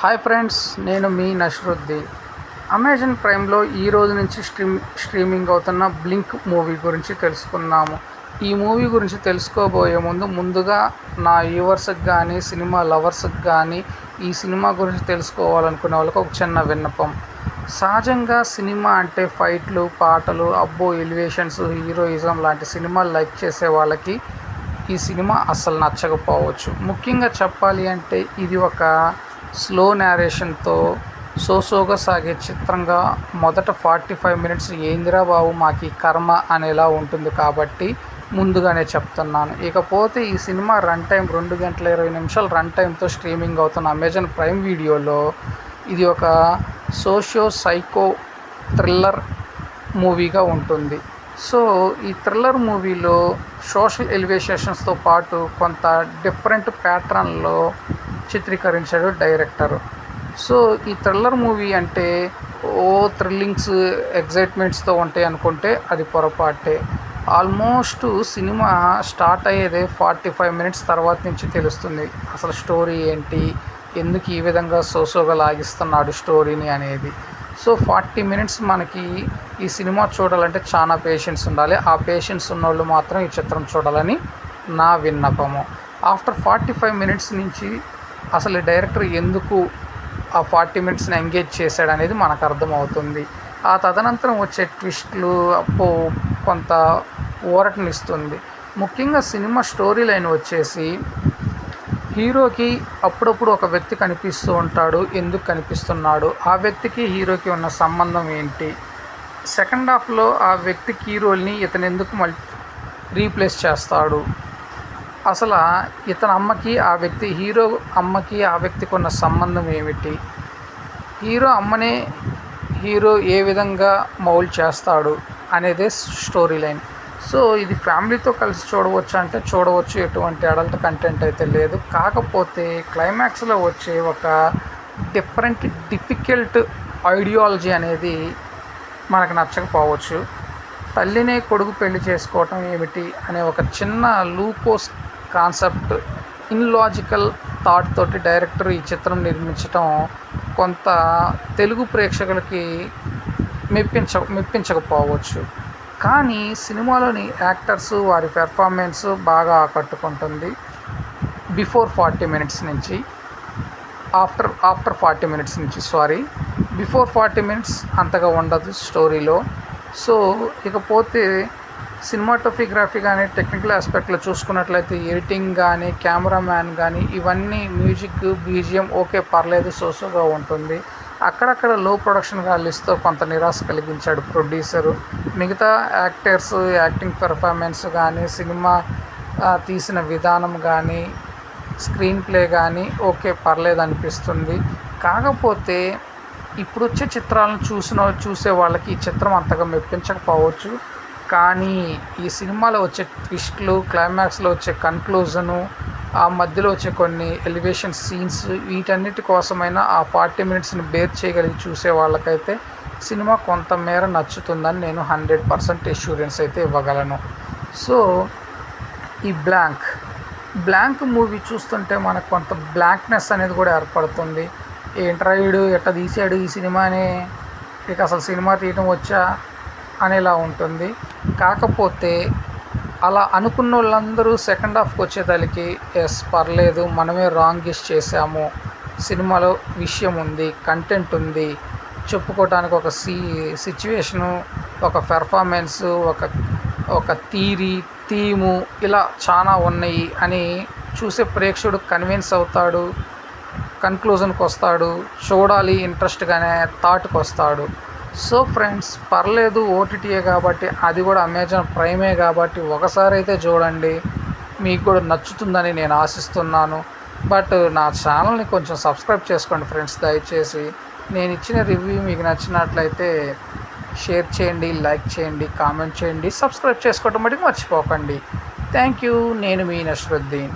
Hi friends, నేను మీ Nasaruddin. Amazon ప్రైమ్లో ఈ రోజు నుంచి స్ట్రీమింగ్ అవుతున్న బ్లింక్ మూవీ గురించి తెలుసుకుందాము. ఈ మూవీ గురించి తెలుసుకోబోయే ముందుగా నా వ్యూవర్స్కి కానీ సినిమా లవర్స్కి కానీ ఈ సినిమా గురించి తెలుసుకోవాలనుకునే వాళ్ళకి ఒక చిన్న విన్నపం. సహజంగా సినిమా అంటే ఫైట్లు, పాటలు, అబ్బో ఎలివేషన్స్, హీరోయిజం లాంటి సినిమాలు లైక్ చేసే వాళ్ళకి ఈ సినిమా అస్సలు నచ్చకపోవచ్చు. ముఖ్యంగా చెప్పాలి అంటే ఇది ఒక స్లో నేరేషన్తో సోసోగా సాగే చిత్రంగా మొదట 45 మినిట్స్ ఏందిరా బాబు మాకు కర్మ అనేలా ఉంటుంది. కాబట్టి ముందుగానే చెప్తున్నాను. ఇకపోతే ఈ సినిమా రన్ టైం 2 గంటల 20 నిమిషాలు రన్ టైంతో స్ట్రీమింగ్ అవుతున్న అమెజాన్ ప్రైమ్ వీడియోలో ఇది ఒక సోషియో సైకో థ్రిల్లర్ మూవీగా ఉంటుంది. సో ఈ థ్రిల్లర్ మూవీలో సోషల్ ఎలివేషన్స్తో పాటు కొంత డిఫరెంట్ ప్యాటర్న్లో చిత్రీకరించాడు డైరెక్టర్. సో ఈ థ్రిల్లర్ మూవీ అంటే థ్రిల్లింగ్స్, ఎగ్జైట్మెంట్స్తో ఉంటాయి అనుకుంటే అది పొరపాటే. ఆల్మోస్ట్ సినిమా స్టార్ట్ అయ్యేదే 45 మినిట్స్ తర్వాత నుంచి తెలుస్తుంది అసలు స్టోరీ ఏంటి, ఎందుకు ఈ విధంగా సోసోగా లాగిస్తున్నాడు స్టోరీని అనేది. సో 40 మినిట్స్ మనకి ఈ సినిమా చూడాలంటే చాలా పేషెన్స్ ఉండాలి. ఆ పేషెన్స్ ఉన్నోళ్ళు మాత్రం ఈ చిత్రం చూడాలని నా విన్నపము. ఆఫ్టర్ 45 మినిట్స్ నుంచి అసలు డైరెక్టర్ ఎందుకు ఆ 40 మినిట్స్ని ఎంగేజ్ చేశాడు అనేది మనకు అర్థమవుతుంది. ఆ తదనంతరం వచ్చే ట్విస్ట్లు కొంత ఊరటనిస్తుంది. ముఖ్యంగా సినిమా స్టోరీ లైన్ వచ్చేసి హీరోకి అప్పుడప్పుడు ఒక వ్యక్తి కనిపిస్తూ ఉంటాడు. ఎందుకు కనిపిస్తున్నాడు, ఆ వ్యక్తికి హీరోకి ఉన్న సంబంధం ఏంటి, సెకండ్ హాఫ్లో ఆ వ్యక్తి హీరోల్ని ఇతను ఎందుకు రీప్లేస్ చేస్తాడు, అసలు ఇతని అమ్మకి ఆ వ్యక్తి హీరో అమ్మకి ఆ వ్యక్తికి ఉన్న సంబంధం ఏమిటి, హీరో అమ్మనే హీరో ఏ విధంగా మౌల్డ్ చేస్తాడు అనేదే స్టోరీ లైన్. సో ఇది ఫ్యామిలీతో కలిసి చూడవచ్చు అంటే చూడవచ్చు, ఎటువంటి అడల్ట్ కంటెంట్ అయితే లేదు. కాకపోతే క్లైమాక్స్లో వచ్చే ఒక డిఫికల్ట్ ఐడియాలజీ అనేది మనకు నచ్చకపోవచ్చు. తల్లినే కొడుకు పెళ్లి చేసుకోవటం ఏమిటి అనే ఒక చిన్న లూపోస్ కాన్సెప్ట్, ఇన్లాజికల్ థాట్ తోటి డైరెక్టర్ ఈ చిత్రం నిర్మించటం కొంత తెలుగు ప్రేక్షకులకి మెప్పించకపోవచ్చు. కానీ సినిమాలోని యాక్టర్స్, వారి పెర్ఫార్మెన్స్ బాగా ఆకట్టుకుంటుంది. బిఫోర్ 40 మినిట్స్ నుంచి ఆఫ్టర్ 40 మినిట్స్ నుంచి బిఫోర్ 40 మినిట్స్ అంతగా ఉండదు స్టోరీలో. సో ఇకపోతే సినిమాటోగ్రఫీ కానీ టెక్నికల్ ఆస్పెక్ట్లో చూసుకున్నట్లయితే ఎడిటింగ్ కానీ కెమెరామ్యాన్ కానీ ఇవన్నీ మ్యూజిక్, బీజిఎం ఓకే పర్లేదు, సోసోగా ఉంటుంది. అక్కడక్కడ లో ప్రొడక్షన్ వాల్యూస్తో కొంత నిరాశ కలిగించాడు ప్రొడ్యూసరు. మిగతా యాక్టర్స్ యాక్టింగ్ పెర్ఫార్మెన్స్ కానీ, సినిమా తీసిన విధానం కానీ, స్క్రీన్ ప్లే కానీ ఓకే పర్లేదు అనిపిస్తుంది. కాకపోతే ఇప్పుడు వచ్చే చిత్రాలను చూసే వాళ్ళకి ఈ చిత్రం అంతగా మెప్పించకపోవచ్చు. కానీ ఈ సినిమాలో వచ్చే ట్విస్ట్లు, క్లైమాక్స్లో వచ్చే కన్క్లూజను, ఆ మధ్యలో వచ్చే కొన్ని ఎలివేషన్ సీన్స్, వీటన్నిటి కోసమైనా ఆ 40 మినిట్స్ని బేర్ చేయగలిగి చూసే వాళ్ళకైతే సినిమా కొంతమేర నచ్చుతుందని నేను 100% ఎష్యూరెన్స్ అయితే ఇవ్వగలను. సో ఈ బ్లాంక్ మూవీ చూస్తుంటే మనకు కొంత బ్లాంక్నెస్ అనేది కూడా ఏర్పడుతుంది. ఏంట్రా వీడు ఎట్లా తీసాడు ఈ సినిమాని, ఇక అసలు సినిమా తీయటం వచ్చా అనేలా ఉంటుంది. కాకపోతే అలా అనుకున్న వాళ్ళందరూ సెకండ్ హాఫ్కి వచ్చేదానికి పర్లేదు, మనమే రాంగ్ గెస్ చేసాము, సినిమాలో విషయం ఉంది, కంటెంట్ ఉంది, చెప్పుకోవడానికి ఒక సిచ్యువేషను, ఒక పెర్ఫార్మెన్సు, ఒక థీము ఇలా చాలా ఉన్నాయి అని చూసే ప్రేక్షకుడు కన్విన్స్ అవుతాడు, కన్క్లూజన్కి వస్తాడు, చూడాలి ఇంట్రెస్ట్గానే థాట్కి వస్తాడు. సో ఫ్రెండ్స్, పర్లేదు, ఓటీటీయే కాబట్టి, అది కూడా అమెజాన్ ప్రైమే కాబట్టి ఒకసారి అయితే చూడండి, మీకు కూడా నచ్చుతుందని నేను ఆశిస్తున్నాను. బట్ నా ఛానల్ని కొంచెం సబ్స్క్రైబ్ చేసుకోండి ఫ్రెండ్స్, దయచేసి. నేను ఇచ్చిన రివ్యూ మీకు నచ్చినట్లయితే షేర్ చేయండి, లైక్ చేయండి, కామెంట్ చేయండి, సబ్స్క్రైబ్ చేసుకోవడం మటుకు మర్చిపోకండి. Thank you. నేను మీ నషరుద్దీన్.